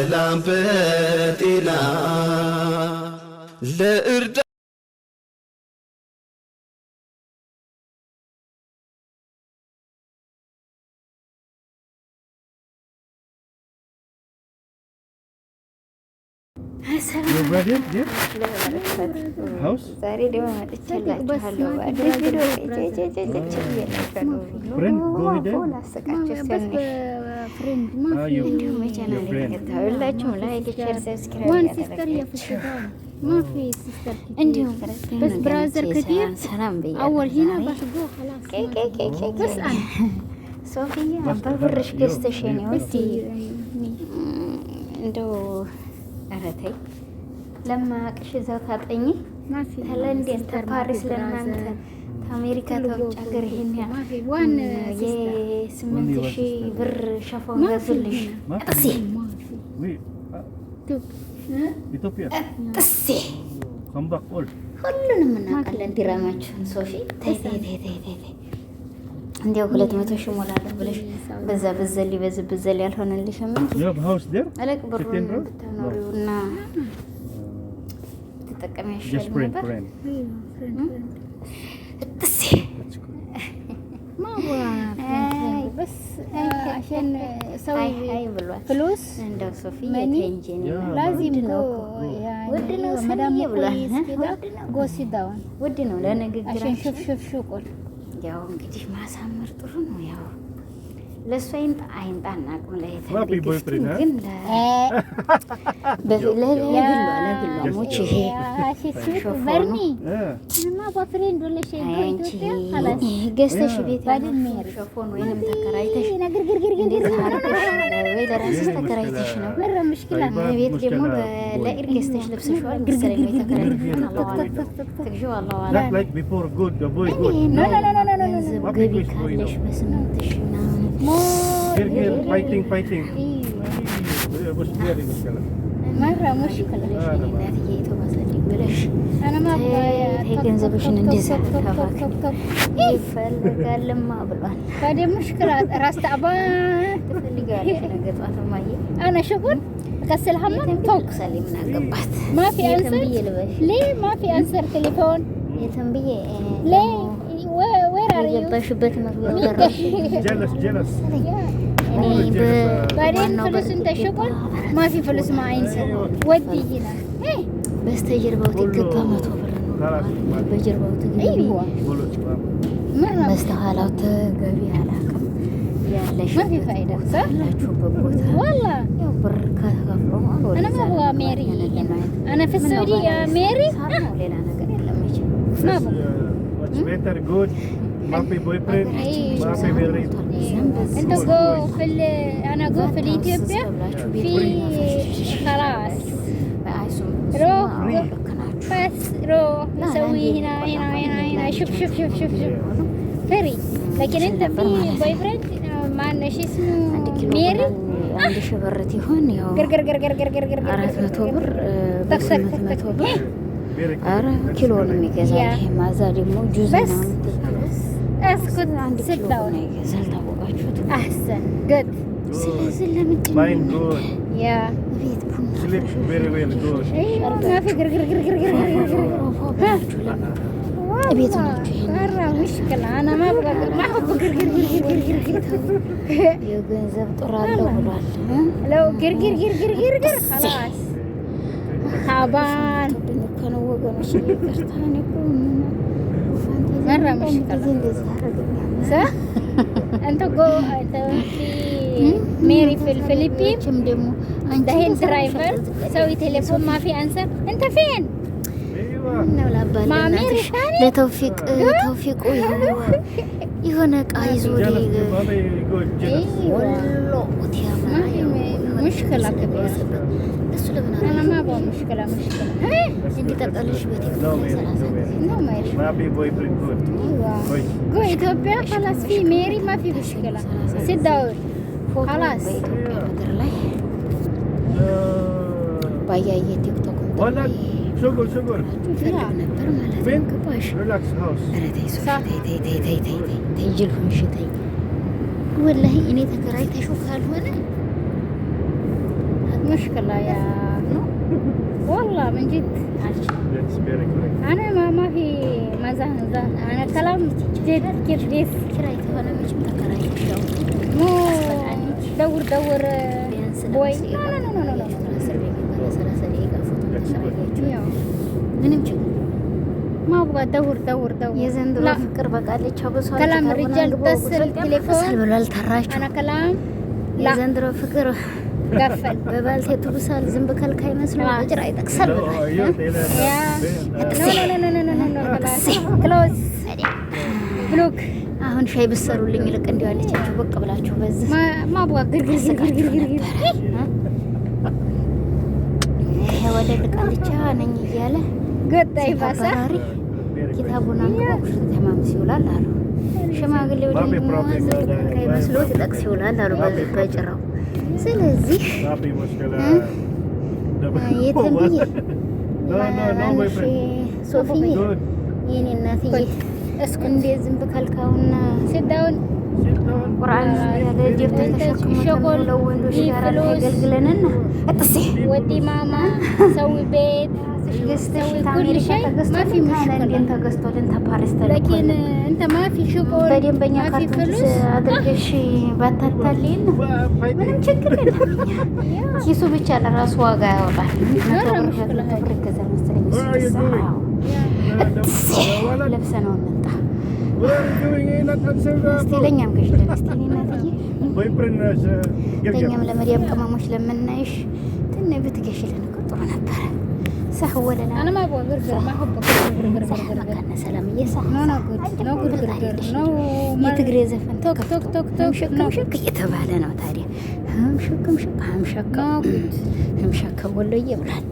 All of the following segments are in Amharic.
በሰላም በጤና ለእርዳ ዛሬ ደግሞ መጥቼላችኋለሁ በአዲስ ቪዲዮ ሁላችሁም ላይክ፣ ሼር፣ ሰብስክራይብ እንዲሁም ሰላም ሶፊያ በብርሽ ገዝተሽ ነው እንደው ኧረ ተይ ለማያውቅሽ እዛው ታጠኚ ተለንደን ተፓሪስ ለእናንተ ከአሜሪካ ተውጭ ሀገር ይሄን የ8,000 ብር ሸፎን ገዙልሽ። ጥሴ ጥሴ ሁሉንም እናውቃለን ዲራማችሁን። ሶፊ ተይ ተይ ተይ ተይ ተይ እንዲያው 200,000 ሞላለሁ ብለሽ በዛ በዘል ያልሆነልሽም አለቅ ብሩን ብታኖሪውና ተጠቀሚ ያሻል ነበር። እጥሴ بس عشان اسوي فلوس عند صوفيا تنجيني لازم يعني ودنا مدام كويس كده جو سي داون ودنا لنقدر عشان شوف شغل ያው እንግዲህ ማሳመር ጥሩ ነው። ያው ለሷ አይንጣ አናውቅም ላይ ተግሪክ ግን ለግሏ ይሄ በርኒ እና በፍሬንድ ወለሽ ኢትዮጵያ خلاص ገዝተሽ ቤት ያለው ሾፎን ወይንም ተከራይተሽ ወይ ለራስሽ ተከራይተሽ ነው ምንም مشكلة ቤት ደግሞ ለኢር ገዝተሽ ለብሰሽዋል ግርግር ተከራይተሽ ትግዢው አላህ ዋላ like before good the boy good no ገቢ ካለሽ በስምንትሽ girgir fighting مرة مشكلة እናትዬ ተባሰልኝ ብለሽ انا ما ገንዘብሽን እንደዛ ይፈልጋልማ ብሏል። ታዲያ مشكلة راس تعبان ትፈልጋለሽ ነገ ጧት ማየ انا شغل غسل حمام فوق سلي من አገባት ما في انسر ليه ما في انسر تليفون የተንብዬ ليه وين are you طيشበት መግቢያ jealous بعدين فلوس انت شغل ما في فلوس ما ينسى ودي هنا በስተጀርባው ትገባ 100 ብር ነው በጀርባው ትገቢ ايوه مره በስተኋላው ተገቢ አላውቅም ያለሽ ما في فايده صح ላችሁበት والله ያው ብር ከተከፍሎ انا ما ابغى ميري انا في السعوديه ميري ሌላ ነገር የለም ما ابغى what's better good ما في boyfriend ما في married انت جو في انا جو في اثيوبيا في خلاص روح بس روح نسوي هنا شوف فري لكن انت في بوي فريند معنا شو اسمه ميري አንድ ሺህ ብር ይሆን ያው ገር 400 ብር 800 ብር አረ ኪሎ ነው የሚገዛው። ይሄ ማዛ ደግሞ ጁዝ ነው اسكت sit down ይገዛል። ታውቃችሁት احسن good ስለዚህ ለምንድን mine good يا ቤት ቡና sleep very well good ما في ገር ቤት ናችሁ ይሄ مرة مشكلة أنا ما أبغى ما أحب ገር የገንዘብ ጥራለው ብሏል። لو ገር خلاص تعبان ከነው ወገኖች ይቅርታን ይቆም مرة مشكلة صح أنت جو في ميري في الفلبين كم دمو دحين درايفر سوي تليفون ما في أنسر أنت فين؟ ነው ላባለ مع ميري ثاني ለተውፊቅ የሆነ ዕቃ ይዞ ወሎ ما في مشكلة كبيرة እሱ ለምን أنا ما أبغى مشكلة እንዴ ተቀልሽ ቤት لا ما يشوف ما في boyfriend good أيوة جو إثيوبيا خلاص في ميري ما في مشكلة sit down خلاص በኢትዮጵያ ምድር ላይ ባያየ ቲክቶክ ولا شغل ነበር ማለት ነው። ገባሽ? relax house ኧረ ተይ ተይ ጅል ሆንሽ ተይ። ወላሂ እኔ ተከራይተሽው ካልሆነ مشكلة يا والله من جد. أنا ما في مزاح أنا كلام جد كده. كرايت هنا مش متكرايت شو مو دور بوي. لا ምንም ችግር ما أبغى دور የዘንድሮ ፍቅር በቃ ልቻው በሷል كلام الرجال بس التليفون ብሏል ተራችሁ أنا كلام لا የዘንድሮ ፍቅር قفل በባልቴቱ ብሳል ዝም በከልካይ መስሎ እጅራ ይጠቅሳል يا no كلوز بلوك አሁን ሻይ ብሰሩልኝ ልቅ እንዲው አለቻችሁ በቃ ብላችሁ በዚህ ما أبغى ግርግር ወደ ልቃልቻ ነኝ እያለ قطع يفاسا ኪታቡን አንብቦ ተማም ሲውላል አሉ ሽማግሌው ደግሞ ከይ መስሎት ይጠቅስ ይውላል አሉ በጭራው ስለዚህ የተንብዬ ሶፊዬ የኔ እናትዬ እስኩ እንደ ዝም በከልካውና ሲዳውን ቁርአን ያለ ጀብተ ተሸክሞ ነው ወንዶች ጋር ያገልግለንና እጥሴ ወዲ ማማ ሰው ቤት ገዝተሽ كل شيء ما في مشكلة انت ገዝቶልን ተፓሪስ لكن انت ما في شغل በደንበኛ ካርቶንስ አድርገሽ ባታታልን ምንም ችግር የለም ኪሱ ብቻ ለራሱ ዋጋ ያወጣል ነው ከዛ መሰለኝ ለብሰነው እንጣ እስቲ ለኛም ገሽተን እስቲ እናትዬ ለኛም ለመዲያም ቅመሞች ለምናይሽ ትነ ብትገሽልን ጥሩ ነበር صح ولا لا انا ما ابغى غرغر ما احب غرغر كان سلاميه صح نو غرغر نو يتغري زفن توك توك توك توك شك እየተባለ ነው ታዲያ همشك ወሎ ይብላል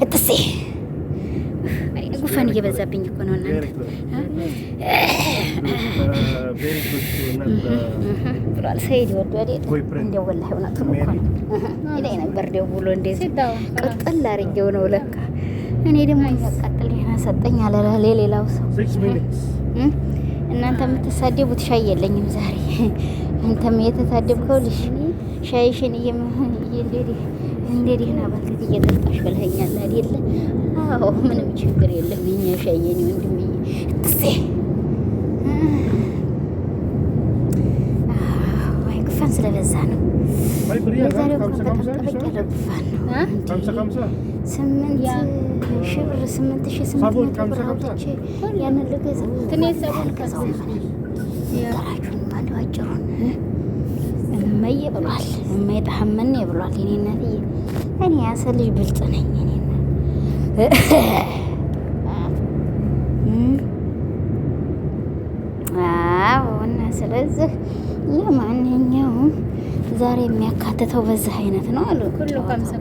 እጥሴ ጉፋን እየበዛብኝ እኮ ነው እናንተ ብሏል ሰይድ ወዶ አይደል እንደው ወላሂ እውነት ነው ይለኝ ነበር ደውሎ እንደዚህ ቅጥል አድርጌው ነው ለካ እኔ ደግሞ ያቃጥል ይሄን ሰጠኝ አለ ለሌላው ሰው እናንተ የምትሳደቡት ሻይ የለኝም ዛሬ አንተም የተሳደብከው ልሽ ሻይሽን እንደዚህ ና ባልከት እየጠጣሽ በልኸኛል አይደለ አዎ ምንም ችግር የለም እኛ ሻይየኝ ወንድምዬ ጥሴ ወይ ጉፋን ስለበዛ ነው የዛሬው በጣም ጠበቅ ያለ ጉፋን ነው 8,800 አውጥቼ ያንን ልገዛ ትንሽ ሰውን ከዛው ያራቹን ማለው አጭሩን እመዬ ብሏል እመይጣሐመን ብሏል የኔ እናትዬ እኔ ያሰልጅ ብልጥ ነኝ እኔ እና ስለዚህ ለማንኛውም ዛሬ የሚያካትተው በዚህ አይነት ነው አሉ ሁሉ ከምሳ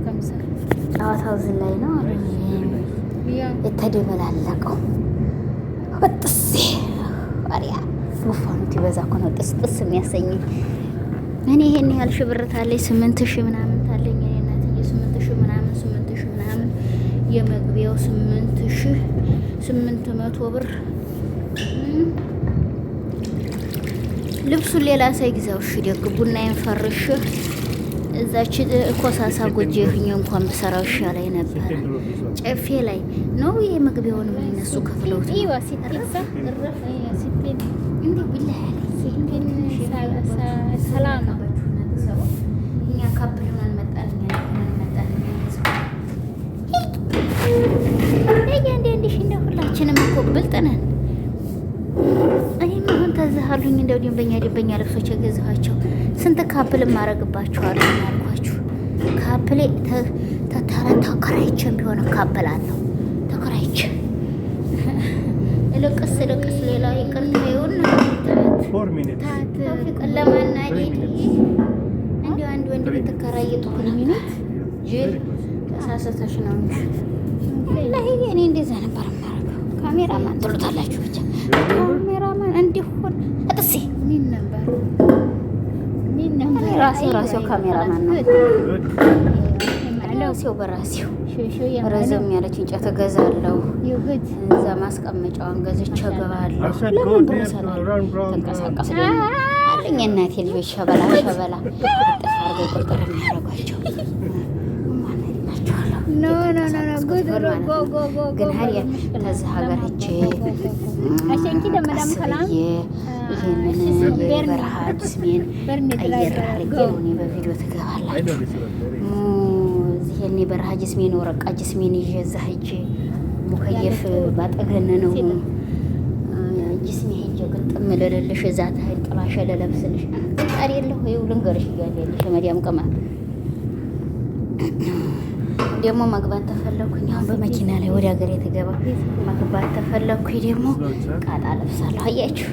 ጨዋታው እዚህ ላይ ነው አሉ የተደበላለቀው ወጥሴ አሪያ ጉፋኑት ይበዛ እኮ ነው ጥስ የሚያሰኘኝ እኔ ይሄን ያህል ሺህ ብር ታለኝ 8,000 ምናምን ታለኝ እኔ እናትዬ 8,000 ምናምን የመግቢያው 8,800 ብር ልብሱን ሌላ ሳይግዛው እሺ ደግ ቡናዬን ፈርሽ እዛች ኮሳሳ ጎጆ ይሁን እንኳን ብሰራው ይሻለኝ ነበር ጨፌ ላይ ነው የመግቢያውን ምን እነሱ ከፍለውት ايوه 60 እንዴ ቢላህ ሰላም እኛ ካፕሉን አልመጣልኝ እንዴ ሁላችንም እኮ ብልጥ ነን እኔም አሁን ተዛሃሉኝ እንደው ደንበኛ ልብሶች የገዛኋቸው ስንት ካፕል ማረግባችኋለሁ አልኳችሁ ካፕሌ ተከራይቼም ቢሆን ካፕላለሁ ተከራይቼ ልቅስ ሌላ ይቅርታ ይሁን ለማናደድ እንዲሁ አንድ ወንድ ብትከራየጡ ሚኒት ጅል ተሳሰተሽ ነው እንጂ ላይ እኔ እንደዛ ነበር የማደርገው ካሜራማን ትሉታላችሁ ብቻ ካሜራማን እንዲሆን እጥሴ ምን ነበር ራሴው ካሜራማን ነው ራሴው በራሴው ረዘም ያለች እንጨት እገዛለሁ እዛ ማስቀመጫዋን ገዝቼ እገባለሁ ለምን ብሩሰላል ተንቀሳቀስ ደግሞ አለኝ እናቴ ልጆች ሸበላ ጥፍ አድርገው ቁርጥር የሚያደርጓቸው ግን ሀዲያ ከዚህ ሀገር ሂጄ አስብዬ ይሄንን የበረሃ ጅስሜን ቀየር አድርጌ ነው እኔ በቪዲዮ ትገባላችሁ። ይሄን የበረሃ ጅስሜን ወረቃ ጅስሜን ይዤ እዛ ሂጄ ሙከየፍ ባጠገን ነው ጅስሜ ሂጄ ግጥም ልልልሽ እዛ ታህል ጥላሸ ልለብስልሽ ጣሪ የለሁ ይኸው ልንገርሽ እያለልሽ መዲያም ቅማል ደግሞ መግባት ተፈለኩኝ። አሁን በመኪና ላይ ወደ ሀገር የተገባ መግባት ተፈለኩኝ። ደግሞ ቃጣ ለብሳለሁ። አያችሁ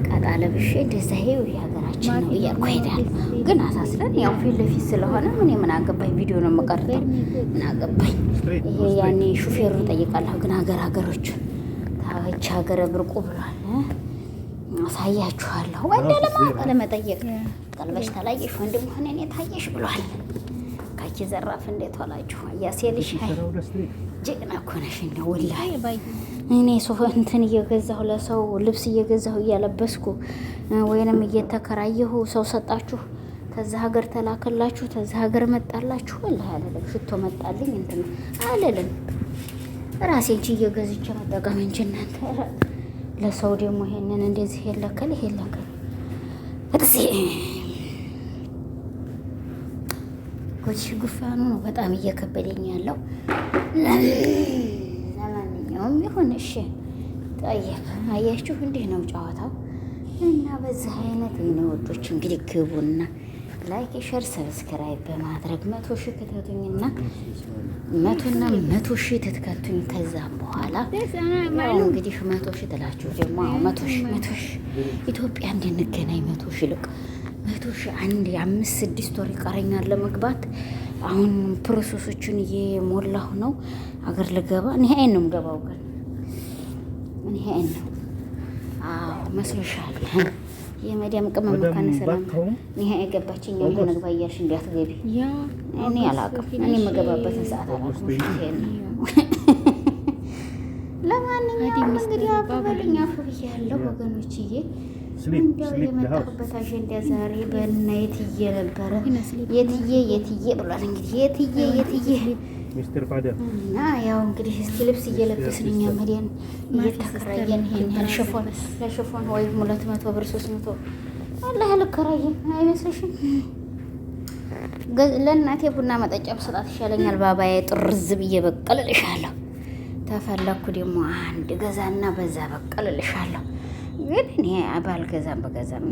ቃጣ ለብሼ እንደዛ ይኸው የሀገራችን ነው እያልኩ ሄዳለሁ። ግን አሳስለን ያው ፊት ለፊት ስለሆነ ምን አገባኝ፣ ቪዲዮ ነው የምቀርጠው። ምን አገባኝ። ይሄ ያኔ ሹፌሩን ጠይቃለሁ። ግን ሀገሮቹን ታች ሀገረ ብርቁ ብሏል። አሳያችኋለሁ። ወንድ ለመጠየቅ ቀልበሽ ታላየሽ ወንድም ሆነ እኔ ታየሽ ብሏል። ካኪ ዘራፍ እንዴት ዋላችሁ? አያሴልሽ ጀግና እኮ ነሽ እንደው ወላሂ። እኔ ሶፋ እንትን እየገዛሁ ለሰው ልብስ እየገዛሁ እያለበስኩ ወይንም እየተከራየሁ ሰው ሰጣችሁ፣ ተዛ ሀገር ተላከላችሁ፣ ተዛ ሀገር መጣላችሁ። ወላሂ አለለም ሽቶ መጣልኝ እንትን አለለም ራሴን ችዬ ገዝቼ መጠቀም እንጂ እናንተ ለሰው ደግሞ ይሄንን እንደዚህ የለከል ይሄ የለከል እዚህ ጎሽ ጉፋኑ ነው በጣም እየከበደኝ ያለው። ለማንኛውም ይሁን እሺ። ጠይቅ አያችሁ እንዲህ ነው ጨዋታው እና በዚህ አይነት ነው ወዶች። እንግዲህ ግቡና ላይክ ሼር ሰብስክራይብ በማድረግ 100 ሺህ ከተቱኝና 100 ሺህ ትትከቱኝ። ከዛም በኋላ ያው እንግዲህ 100 ሺህ ትላችሁ ደግሞ 100 ሺህ ኢትዮጵያ እንድንገናኝ 100 ሺህ ልቅ 100 ሺህ አንድ 5-6 ወር ይቀረኛል ለመግባት። አሁን ፕሮሰሶቹን እየሞላሁ ነው። አገር ልገባ እኔ አይን ነው የምገባው። ግን እኔ አይን ነው መስሎሻል? የመዲያም ቅመም ካነ ሰላም ይሄ አይገባችኝ አንተ ነግባ እያልሽ እንዳትገቢ። እኔ አላውቅም። እኔ የምገባበትን ሰዓት አላውቅም። ለማንኛውም እንግዲህ አፈበልኝ አፍ ብያለሁ ወገኖችዬ። እንደው የመጣሁበት አጀንዳ ዛሬ በእና የትዬ ነበረ። የትዬ ብሏል እንግዲህ የትዬ እና ያው እንግዲህ እስቲ ልብስ እየለበስን እኛ መዲያን እየተከራየን ይሄን ያህል ለሽፎን ወይ 200 ብር 300 አላህ ልከራየን አይመስልሽም? ለእናቴ ቡና መጠጫ ብሰጣት ይሻለኛል። ባባዬ ጥርዝ ብዬ በቀልልሻለሁ። ተፈለኩ ደግሞ አንድ ገዛና በዛ በቀልልሻለሁ። ግን እኔ ባልገዛም በገዛም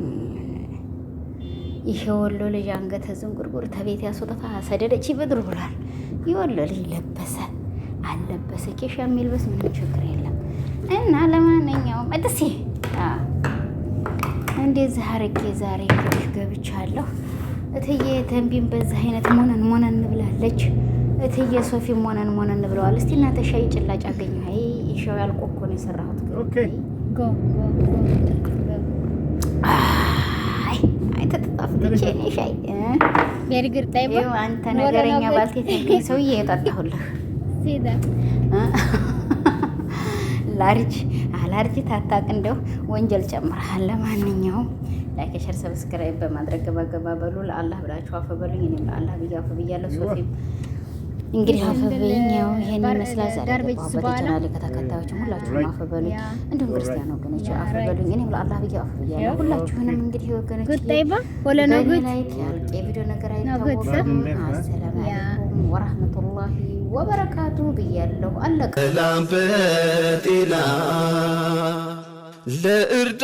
ይሄ ወሎ ልጅ አንገተ ዝንጉርጉር ተቤት ያስወጣታ ሰደደች ይበድር ብሏል። የወሎ ልጅ ለበሰ አለበሰ ኬሻ የሚልበስ ምንም ችግር የለም። እና ለማንኛውም እጥሴ እንደዚህ አርጌ ዛሬ እንግዲህ ገብቻለሁ። እትዬ ተንቢን በዛ አይነት ሞነን ብላለች። እትዬ ሶፊም ሞነን ብለዋል። እስቲ እናንተ ሻይ ጭላጭ አገኘ። አይ ሻው ያልቆ እኮ ነው የሰራሁት። ኦኬ ጎ ተጣጣፍልሽ እኔ ሻይ በርግር ጠይቦ አንተ ነገረኛ ባልቴት ነኝ ሰውዬ የጠጣሁልህ ሲዳ አላርጅ ታጣቅ እንደው ወንጀል ጨምረሃል። ለማንኛውም ላይክ ሼር ሰብስክራይብ በማድረግ ገባ በሉ። ለአላህ ብላችሁ አፈበሉኝ። እኔም ለአላህ ብያለሁ። ሶፊም እንግዲህ አፈበሉኝ። ያው ይሄን መስላ ዛሬ በቻናሌ ከተከታዮች ሁላችሁም አፈበሉኝ። እንዲሁም ክርስቲያን ወገኖች አፈበሉኝ። እኔም ለአላህ ብያለሁ። ሁላችሁንም እንግዲህ ወገኖች ጉጣይባ ወለና ጉት ላይክ ያልቄ ቪዲዮ ነገር አይታወቅም። አሰላሙ አለይኩም ወራህመቱላሂ ወበረካቱ ብያለሁ። አለቀ። ሰላም በጤና ለእርዳ